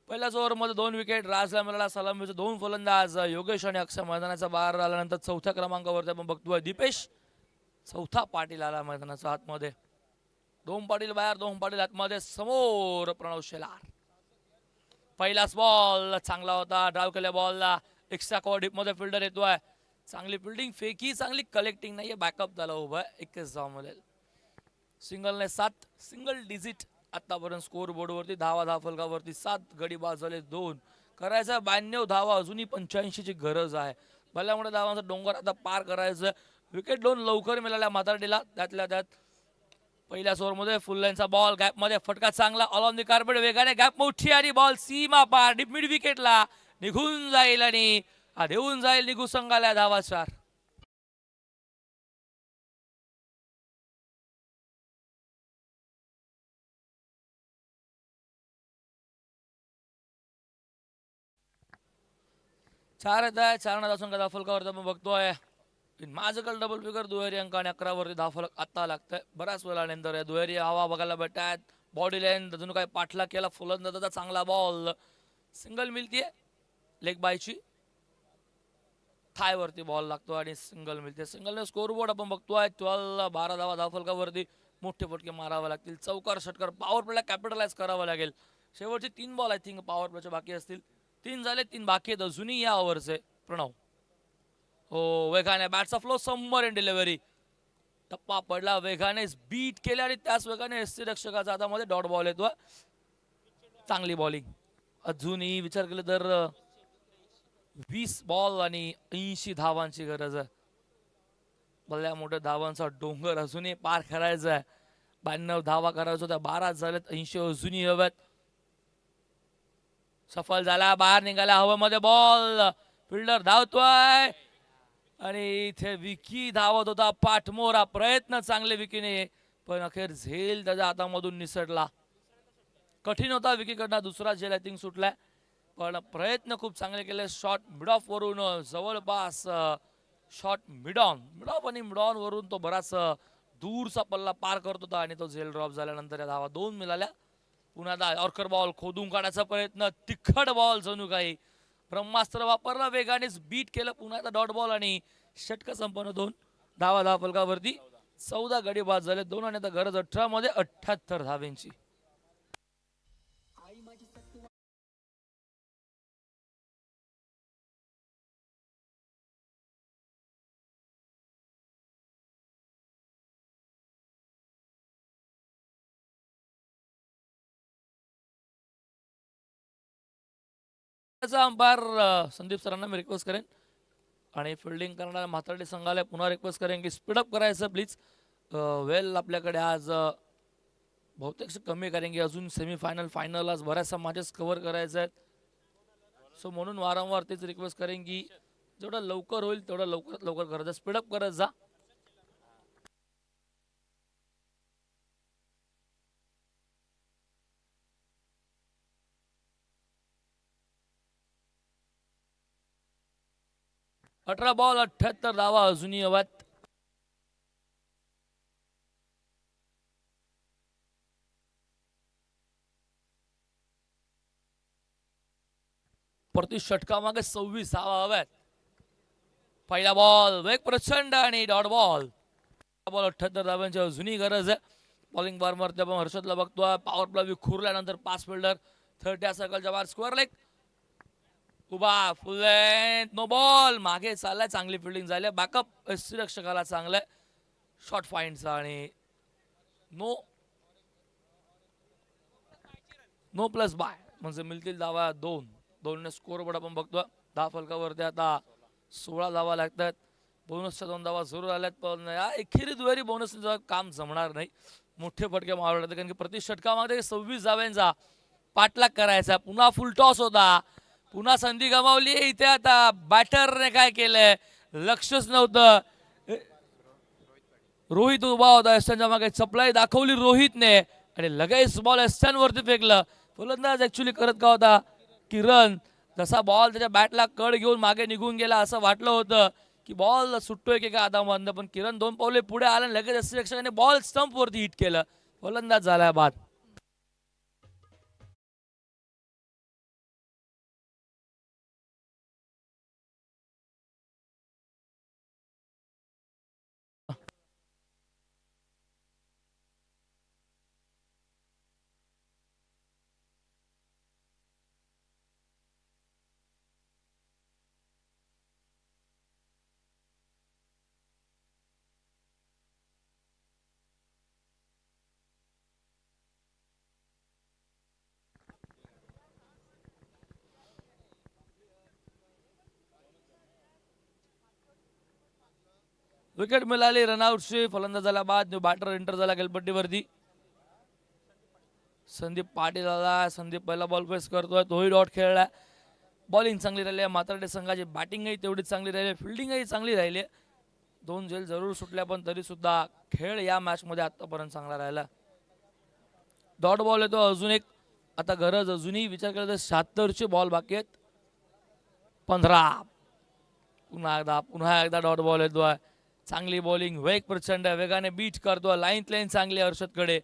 पहिल्याच ओव्हरमध्ये 2 विकेट. राजला मिळाला सलामीचे 2 फलंदाज योगेश आणि अक्षय मैदानाच्या बाहेर आल्यानंतर चौथ्या क्रमांकावरती आपण बघतोय दीपेश. चौथा पाटील आला मैदानाच्या आतमध्ये. 2 पाटील बाहेर, 2 पाटील आतमध्ये. समोर प्रणव शेलार. पहिलाच बॉल चांगला होता. ड्राइव्ह केल्या बॉलला एक्स्ट्रा कव्हर डीप मध्ये फिल्डर येतोय. चांगली फिल्डिंग, फेकी चांगली, कलेक्टिंग नाहीये. बॅकअप झाला उभा आहे. 21 धावांमध्ये सिंगलने 7 सिंगल डिजिट आतापर्यंत स्कोर बोर्डवरती. धाव फलकावरती 7 गडी बाद झाले. 2 करायचा 92 धावा. अजूनही 85 ची गरज आहे. भल्या मोठ्या धावांचा डोंगर आता पार करायचं. विकेट 2 लवकर मिळाल्या मातार्डीला. त्यातल्या त्यात पहिल्याच ओव्हरमध्ये फुल लाईनचा बॉल गॅप मध्ये फटका चांगला. ऑन दी कार्पेट वेगाने गॅप मोठी आणि बॉल सीमा पार डीप मिड विकेटला निघून जाईल आणि देऊन जाईल निघू संघाला धावा 4. चार येत आहे. 4 धावसंख्या धावफलकावरती आपण बघतोय. माझ्याकडे डबल फिगर दुहेरी अंक आणि 11 वरती धावफलक आता लागतंय. बऱ्याच वेळानंतर या दुहेरी हवा बघायला भेटतात. बॉडी लाईन अजून काही पाठला केला फलंदाजाचा चांगला बॉल. सिंगल मिळतीये लेग बायची. थाय वरती बॉल लागतो आणि सिंगल मिळते. सिंगलने स्कोर बोर्ड आपण बघतोय. 12 धावा धावफलकावरती. मोठे फटके मारावे लागतील. चौकार षटकार पॉवर प्लेला कॅपिटलाइज करावं लागेल. शेवटचे 3 बॉल आय थिंक पॉवर प्लेचे बाकी असतील. 3 झाले, 3 बाकी आहेत अजूनही या ओव्हरचे. प्रणव हो वेगाने बॅटचा फ्लो समोर इन डिलिव्हरी. टप्पा पडला, वेगाने बीट केल्या आणि त्याच वेगाने एसटी रक्षकाचा हातामध्ये डॉट बॉल येतो. चांगली बॉलिंग. अजूनही विचार केला तर 20 बॉल आणि 80 धावांची गरज आहे. भल्या मोठ्या धावांचा डोंगर अजूनही पार करायचा आहे. 92 धावा करायचा होत्या, 12 झाल्यात. 80 अजूनही हव्यात. सफल झाला, बाहेर निघाला हवेमध्ये बॉल. फिल्डर धावतोय आणि इथे विकी धावत होता. पाठमोरा प्रयत्न चांगले विकीने, पण अखेर झेल त्याच्या हातामधून निसटला. कठीण होता विकीकडनं दुसरा झेल आय थिंक सुटलाय, पण प्रयत्न खूप चांगले केले. शॉट मिड ऑफ वरून जवळपास शॉट मिड ऑफ आणि मिड ऑन वरून तो बराच दूरचा पल्ला पार करत होता आणि तो झेल ड्रॉप झाल्यानंतर या धावा 2 मिळाल्या. पुन्हा यॉर्कर बॉल खोदून काढायचा प्रयत्न. तिखट बॉल जणू काही ब्रह्मास्त्र वापरला. वेगानेच बीट केलं. पुन्हा एकदा डॉट बॉल आणि षटक संपन्न. 2 धावा धाव फलकावरती. 14 गडी बाद झाले. 2 आणि आता गरज 18 मध्ये 78 धावेंची. अंपायर संदीप सरांना मी रिक्वेस्ट करेन आणि फिल्डिंग करणाऱ्या म्हातारडी संघाला पुन्हा रिक्वेस्ट करेन की स्पीडअप करायचं प्लीज. वेल आपल्याकडे आज बहुतेक कमी कारण की अजून सेमीफायनल फायनल आज बऱ्याचशा मॅचेस कव्हर करायच्या आहेत. सो म्हणून वारंवार तेच रिक्वेस्ट करेन की जेवढं लवकर होईल तेवढं लवकरात लवकर करत जा, स्पीडअप करत जा. अठरा बॉल 78 धावा अजूनही हव्यात. प्रति षटकामागे 26 धावा हव्यात. पहिला बॉल वेग प्रचंड आणि डॉट बॉल. बॉल 78 धाव्यांची अजूनही गरज आहे. बॉलिंग बारवरती आपण हर्षदला बघतोय. पॉवर प्ले विखुरल्यानंतर पास फिल्डर 30 सर्कलच्या बाहेर स्क्वेअर लेग उभा फुल नो बॉल. मागे चाललाय, चांगली फिल्डिंग झाली. बॅकअप रक्षकाला चांगलाय शॉर्ट फाईंडचा आणि नो नो प्लस बाय म्हणजे मिळतील धावा 2 स्कोर बोर्ड आपण बघतोय. 10 फलकावरती आता 16 धावा लागतात. बोनसच्या 2 धावा जरूर आल्यात पण या एकेरी दुहेरी बोनसचं काम जमणार नाही. मोठे फटके मारले कारण की प्रति षटकामध्ये 26 धाव्यांचा पाठलाग करायचा. पुन्हा फुल टॉस होता, पुन्हा संधी गमावली. इथे आता बॅटरने काय केलंय लक्षच नव्हतं. रोहित उभा होता, एस्टनच्या मागे चपलाई दाखवली रोहितने आणि लगेच बॉल एस्टनवरती फेकलं. फलंदाज ऍक्च्युली करत का होता किरण, जसा बॉल त्याच्या बॅटला कड घेऊन मागे निघून गेला असं वाटलं होतं की बॉल सुटतोय की काय आदामधनं, पण किरण 2 पावले पुढे आला लगेच यष्टीरक्षकाने बॉल स्टंप वरती हिट केलं. फलंदाज झालाय बाद. विकेट मिळाली रनआउटची. फलंदाजाला बाद. बॅटर एंटर झाला खेळपट्टीवरती. संदीप पाटील आला. संदीप पहिला बॉल फेस करतोय, तोही डॉट खेळला. बॉलिंग चांगली राहिली आहे मात्राडे संघाची. बॅटिंगही तेवढीच चांगली राहिली, फिल्डिंगही चांगली राहिली. 2 झेल जरूर सुटल्या पण तरी सुद्धा खेळ या मॅच मध्ये आतापर्यंत चांगला राहिला. डॉट बॉल येतो अजून एक. आता गरज अजूनही विचार केला तर 76 बॉल बाकी आहेत. 15 पुन्हा एकदा डॉट बॉल येतोय. चांगली बॉलिंग, वेग प्रचंड, वेगाने बीट करतोय. लाईन चांगली हर्षदकडे,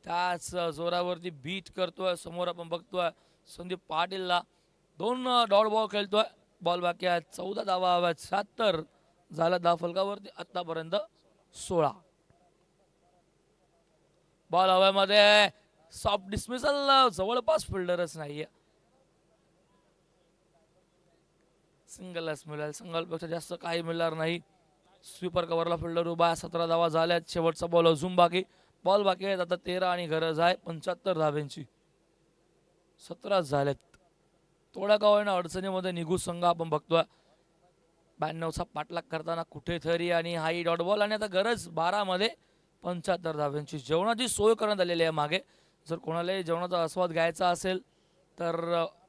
त्याच जोरावरती बीट करतोय. समोर आपण बघतोय संदीप पाटीलला 2 डॉट बॉल खेळतोय. बॉल बाकी आहे 14 धावा हव्यात. 76 झाला 10 फलकावरती आतापर्यंत 16. बॉल हव्यामध्ये सॉफ्ट डिस्मिसल, जवळपास फिल्डरच नाहीये. सिंगलच मिळेल, सिंगलपेक्षा जास्त काही मिळणार नाही. स्वीपर कव्हरला फिल्डर उभा. 17 धावा झाल्यात. शेवटचा बॉल अजून बाकी. बॉल बाकी आहेत आता 13 आणि गरज आहे 75 धाव्यांची. 17 झाल्यात. थोड्या का होईना अडचणीमध्ये निघू संघ आपण बघतोय. 92चा पाठलाग करताना कुठेतरी आणि हाई डॉट बॉल आणि आता गरज 12 मध्ये 75 धाव्यांची. जेवणाची सोय करण्यात आलेली आहे मागे. जर कोणालाही जेवणाचा आस्वाद घ्यायचा असेल तर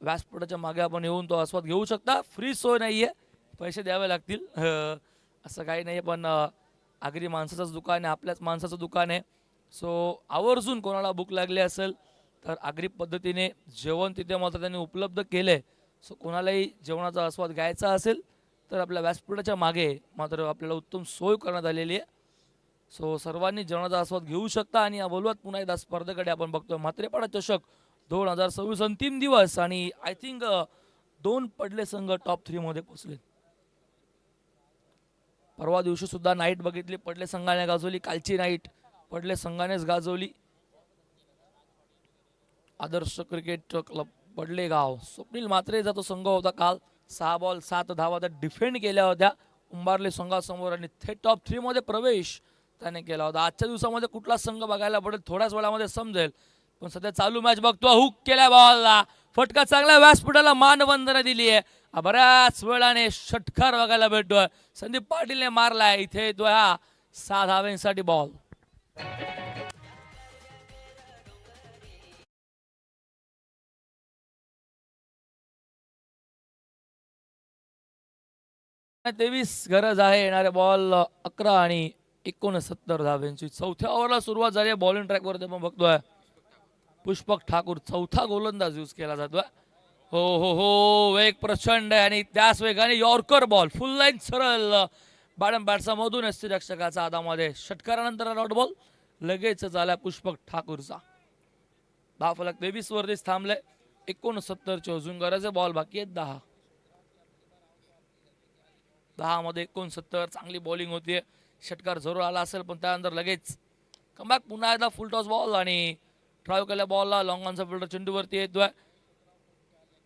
व्यासपीठाच्या मागे आपण येऊन तो आस्वाद घेऊ शकता. फ्री सोय नाहीये, पैसे द्यावे लागतील असं काही नाही. पण आगरी माणसाचंच दुकान आहे, आपल्याच माणसाचं दुकान आहे. सो आवर्जून कोणाला भूक लागली असेल तर आगरी पद्धतीने जेवण तिथे मात्र त्यांनी उपलब्ध केले. सो कोणालाही जेवणाचा आस्वाद घ्यायचा असेल तर आपल्या व्यासपीठाच्या मागे मात्र आपल्याला उत्तम सोय करण्यात आलेली आहे. सो सर्वांनी जेवणाचा आस्वाद घेऊ शकता. आणि बोलूयात पुन्हा एकदा स्पर्धेकडे. आपण बघतोय म्हात्रेपाडा चषक 2026 अंतिम दिवस आणि आय थिंक 2 पडले संघ टॉप 3 मध्ये पोहोचले. परवा दिवशी सुद्धा नाईट बघितली, पडले संघाने गाजवली. कालची नाईट पडले संघानेच गाजवली. आदर्श क्रिकेट क्लब पडले गाव, स्वप्नील म्हात्रेचा तो संघ होता. काल 6 बॉल 7 धावा त्या डिफेंड केल्या होत्या उंबारले संघासमोर आणि थेट टॉप 3 मध्ये प्रवेश त्याने केला होता. आजच्या दिवसामध्ये कुठला संघ बघायला पडेल थोड्याच वेळामध्ये समजेल. पण सध्या चालू मॅच बघतो. हुक केल्या बॉलला, फटका चांगला व्यासपीठाला मानवंदना दिली आहे. बऱ्याच वेळाने षटकार बघायला भेटतोय. संदीप पाटीलने मारलाय. इथे येतोय हा 6 धाव्यांसाठी बॉल. 23 गरज आहे. येणारे बॉल 11 आणि 69 धाब्यांची. चौथ्या ओव्हरला सुरुवात झाली आहे. बॉलिंग ट्रॅकवरती आपण बघतोय पुष्पक ठाकूर चौथा गोलंदाज यूज केला जातोय. हो हो हो, वेग प्रचंड आहे आणि त्याच वेगाने यॉर्कर बॉल फुल लाईन सरळ बॅडम बॅटचा मधून रक्षकाचा हातामध्ये. षटकारानंतर डॉट बॉल लगेच झाला पुष्पक ठाकूरचा. धावफलक 23 वरतीच थांबले. 69 अजून गरज आहे. बॉल बाकी आहेत 10. 10 मध्ये 69. चांगली बॉलिंग होतीये. षटकार जरूर आला असेल पण त्यानंतर लगेच कमबॅक. पुन्हा एकदा फुल टॉस बॉल आणि ड्राईव्ह केलेल्या बॉलला लॉंग ऑनचा फिल्डर चेंडूवरती येतोय.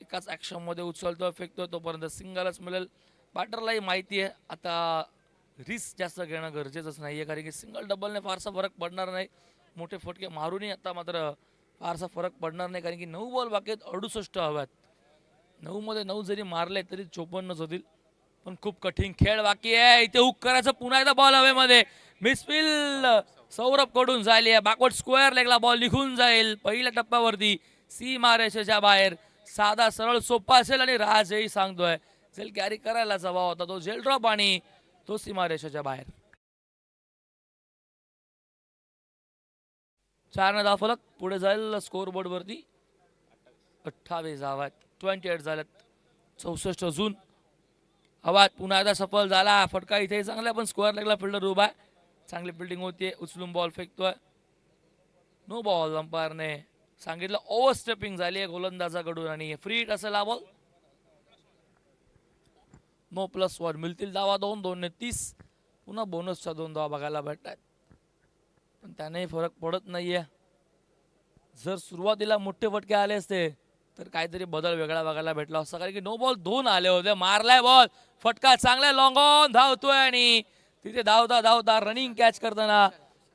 एकाच ऍक्शन मध्ये उचलतोय फेकतोय तोपर्यंत सिंगलच मिळेल. बॅटरलाही माहिती आहे आता रिस्क जास्त घेणं गरजेचंच नाहीये कारण की सिंगल डबलने फारसा फरक पडणार नाही. मोठे फटके मारूनही आता मात्र फारसा फरक पडणार नाही कारण की 9 बॉल बाकी आहेत. 68 हव्यात. 9 मध्ये 9 जरी मारले तरी 54च होतील. पण खूप कठीण खेळ बाकी आहे. इथे हुक करायचं. पुन्हा एकदा बॉल हवेमध्ये मिसफिल सौरभ कडून झाली आहे. बॅकवर्ड स्क्वेअर लेगला बॉल निघून जाईल. पहिल्या टप्प्यावरती सीमा रेषेच्या बाहेर. साधा सरळ सोपा असेल आणि राजही सांगतोय झेल कॅरी करायला हवा होता तो झेल ड्रॉप आणि तो सीमा रेषेच्या बाहेर. 4 धाव फलक पुढे जाईल स्कोर बोर्ड वरती. 28 धावा 28 झाल्यात. 64 अजून हवात. पुन्हा एकदा सफल झाला फटका इथे चांगला पण स्क्वेअर लेगला फिल्डर उभा आहे. चांगली फिल्डिंग होतीये. उचलून बॉल फेकतोय. No ball. अंपायरने सांगितलं ओव्हर स्टेपिंग झाली आहे गोलंदाजाकडून आणि फ्री हिट असेल हा बॉल. नो +1 मिळतील धावा 2. 2 ने 30. पुन्हा बोनसच्या 2 धावा बघायला भेटतात पण त्यानेही फरक पडत नाहीये. जर सुरुवातीला मोठे फटके आले असते तर काहीतरी बदल वेगळा बघायला भेटला असता कारण की नो बॉल 2 आले होते. मारलाय बॉल फटका चांगला लॉंग ऑन धावतोय आणि तिथे धावता धावता रनिंग कॅच करताना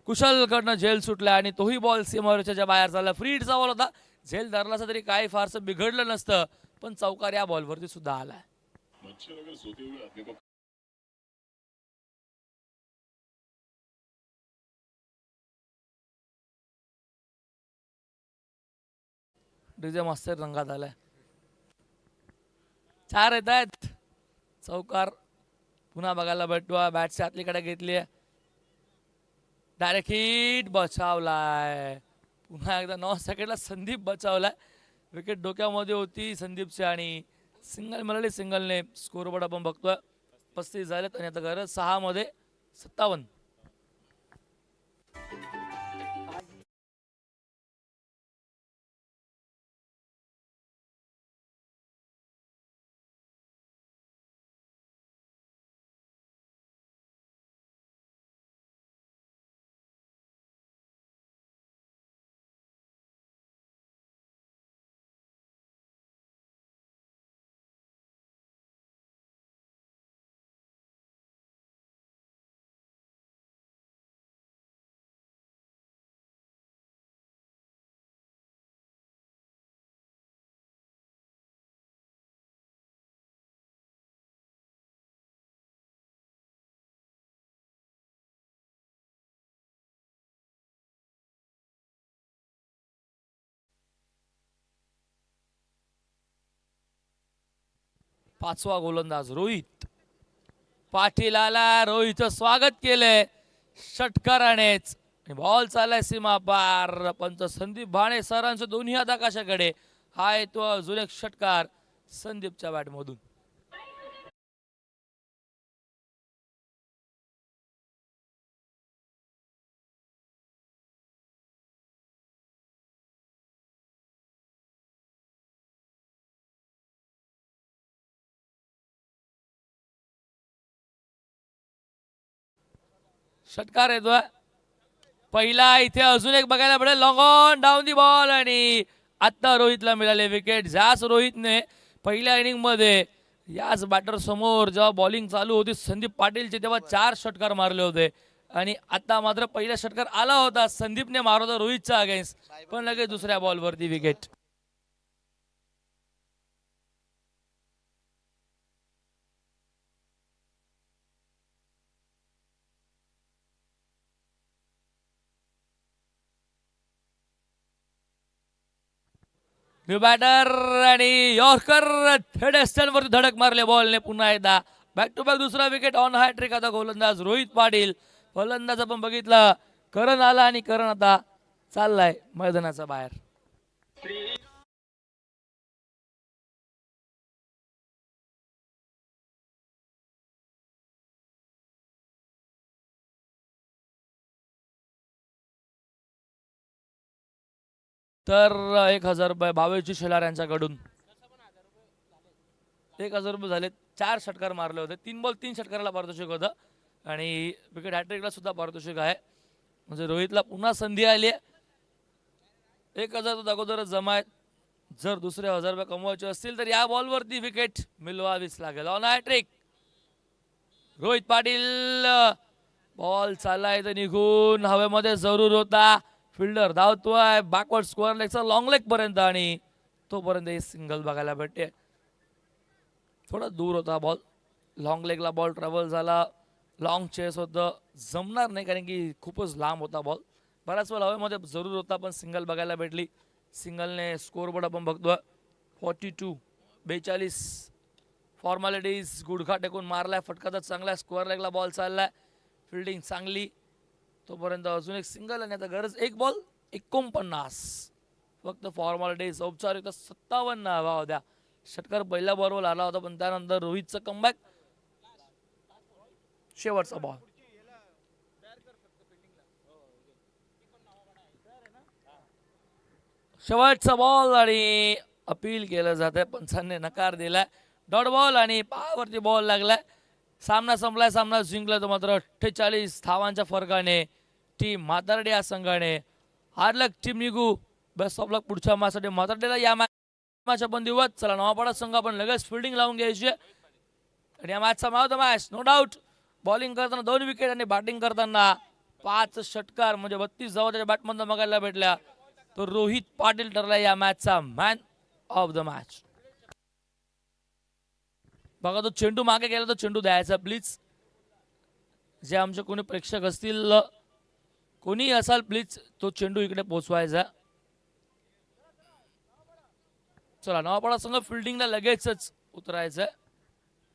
कुशलकडनं झेल सुटला आणि तोही बॉल सीमारेषेच्या बाहेर झाला. फ्री हिटचा बॉल होता. झेल धरला तरी काही फारसं बिघडलं नसतं पण चौकार या बॉलवरती सुद्धा आलाय. डीजे मास्तर रंगात आलाय. 4 येत आहेत. चौकार पुन्हा बघायला भेटतो. बॅटच्या आतलीकडे घेतली आहे. डायरेक्ट हिट बचावलाय. पुन्हा एकदा 9 सेकंडला संदीप बचावलाय. विकेट डोक्यामध्ये होती संदीपची आणि सिंगल मिळाली. सिंगलने स्कोरबोर्ड आपण बघतोय 35 झालेत आणि आता गरज 6 मध्ये 57. पाचवा गोलंदाज रोहित पाटील आला. रोहितचं स्वागत केलंय षटकारानेच. बॉल चाललाय सीमा पार. पंच संदीप भाणे सरांचं दोन्ही हात आकाशाकडे. हा येतो अजून एक षटकार संदीपच्या बॅटमधून. षटकार येतोय पहिला. इथे अजून एक बघायला पडेल. Long on down the ball आणि आता रोहितला मिळाले विकेट. ज्याच रोहितने पहिल्या इनिंग मध्ये याच बॅटर समोर जेव्हा बॉलिंग चालू होती संदीप पाटीलचे तेव्हा 4 षटकार मारले होते आणि आता मात्र पहिला षटकार आला होता संदीपने मारला होता रोहितच्या अगेन्स्ट पण लगेच दुसऱ्या बॉलवरती विकेट. न्यू बॅटर आणि यॉर्कर थेट स्टँडवरती धडक मारले बॉलने पुन्हा एकदा बॅक टू बॅक दुसरा विकेट ऑन हॅट्रिक. आता गोलंदाज रोहित पाटील, फलंदाज आपण बघितलं करण आला आणि करण आता चाललाय मैदानाच्या बाहेर. तर 1,000 रुपये भावेशजी शेलार यांच्याकडून 1,000 रुपये झाले. 4 षटकार मारले होते, 3 बॉल 3 षटकाराला पारितोषिक होतं आणि विकेट हॅट्रिकला सुद्धा पारितोषिक आहे. म्हणजे रोहितला पुन्हा संधी आली आहे. 1,000 तो अगोदरच जमा आहेत. जर दुसरे 1,000 रुपये कमवायचे असतील तर या बॉलवरती विकेट मिळवावीच लागेल. On hattrick Rohit Patil, ball चाललाय तर निघून हवेमध्ये जरूर होता. फिल्डर धावतोय बॅकवर्ड स्क्वेअर लेगचा लॉंग लेग पर्यंत आणि तोपर्यंत हे सिंगल बघायला भेटते. थोडा दूर होता बॉल, लॉंग लेगला बॉल ट्रॅव्हल झाला, लॉंग चेस होतं, जमणार नाही कारण की खूपच लांब होता बॉल. बऱ्याच वेळ हवेमध्ये जरूर होता पण सिंगल बघायला भेटली. सिंगलने स्कोअरबोर्ड आपण बघतोय 42. फॉर्मॅलिटीज गुडघा टेकून मारलाय, फटका तर चांगला, स्क्वेअर लेगला बॉल चाललाय, फिल्डिंग चांगली. तोपर्यंत अजून एक सिंगल आणि आता गरज 1 बॉल 49. फक्त फॉर्मॅलिटीज. औपचारिकता 57 हवा होत्या. षटकार पहिल्या बॉलवर आला होता पण त्यानंतर रोहितचं कमबॅक. शेवटचा बॉल. शेवटचा बॉल आणि अपील केलं जाते, पंचांनी नकार दिलाय. डॉट बॉल आणि पायावरती बॉल लागलाय. सामना संपलाय, सामना जिंकला तर मात्र 48 धावांच्या फरकाने टीम म्हातारडे या संघाने. हार्डलक टीम निघू, बेस्ट ऑफ लक पुढच्या मॅचसाठी. म्हातारडेला या मॅच आपण देऊयात. चला नवापाडा संघ आपण लगेच फिल्डिंग लावून घ्यायची आणि या मॅचचा match match no doubt. Bowling करताना 2 विकेट आणि बॅटिंग करताना 5 षटकार म्हणजे 32 धावा त्याच्या बॅटमधून बघायला भेटल्या. तो रोहित पाटील ठरला या मॅचचा मॅन ऑफ द मॅच. बघा तो चेंडू मागे गेला, तो चेंडू द्यायचा प्लीज. जे आमचे कोणी प्रेक्षक असतील, कोणी असाल प्लीज तो चेंडू इकडे पोचवायचा. चला नवापाडा संघ फिल्डिंगला लगेचच उतरायचं.